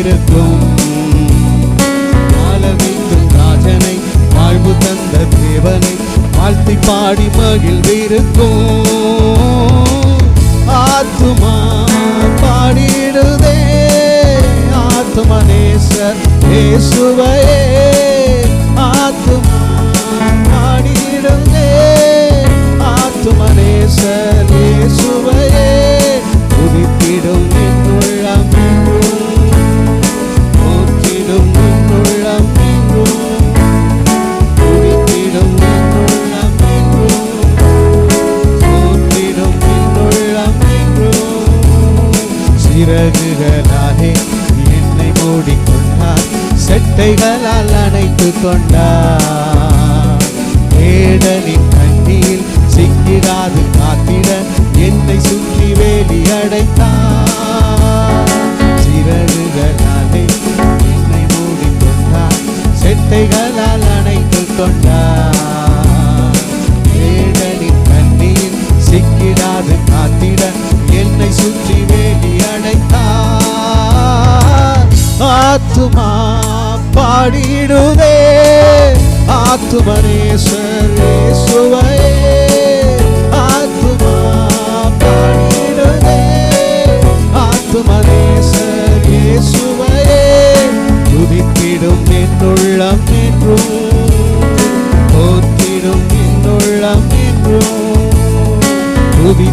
இருக்கும். வாழ வைக்கும் ராஜனை, வாழ்வு தந்த தேவனை வாழ்த்தி பாடி மகிழ்ந்திருக்கும். ஆத்துமா பாடிடுதே ஆத்தும நேசர் இயேசுவையே. ஆத்துமா பாடிடுதே ஆத்தும நேசர் இயேசுவையே. துதித்திடும் என்னுள்ளம் எங்கும், போற்றிடும் என்னுள்ளம் எங்கும், துதித்திடும் என்னுள்ளம் எங்கும், போற்றிடும் என்னுள்ளம் எங்கும். சிறகுகளாலே என்னை மூடிக்கொண்டார், செட்டைகளால் அணைத்துக் கொண்டார். ஏடலின் கண்ணியில் சிக்கிடாது காத்திட என்னை சுற்றி வேலி அடைத்தார். சிறகுகளாலே என்னை மூடிக்கொண்டார், செட்டைகளால் அணைத்துக் கொண்டார். ஏடலின் கண்ணியில் சிக்கிடாது காத்திட என்னை சுற்றி வேலி அடைத்தார். ஆத்துமா பாடிடுதே ஆத்தும நேசர் இயேசுவையே. ஆத்துமா பாடிடுதே ஆத்தும நேசர் இயேசுவையே. துதித்திடும் என்னுள்ளம் என்றும், போற்றிடும் என்னுள்ளம் என்றும், துதி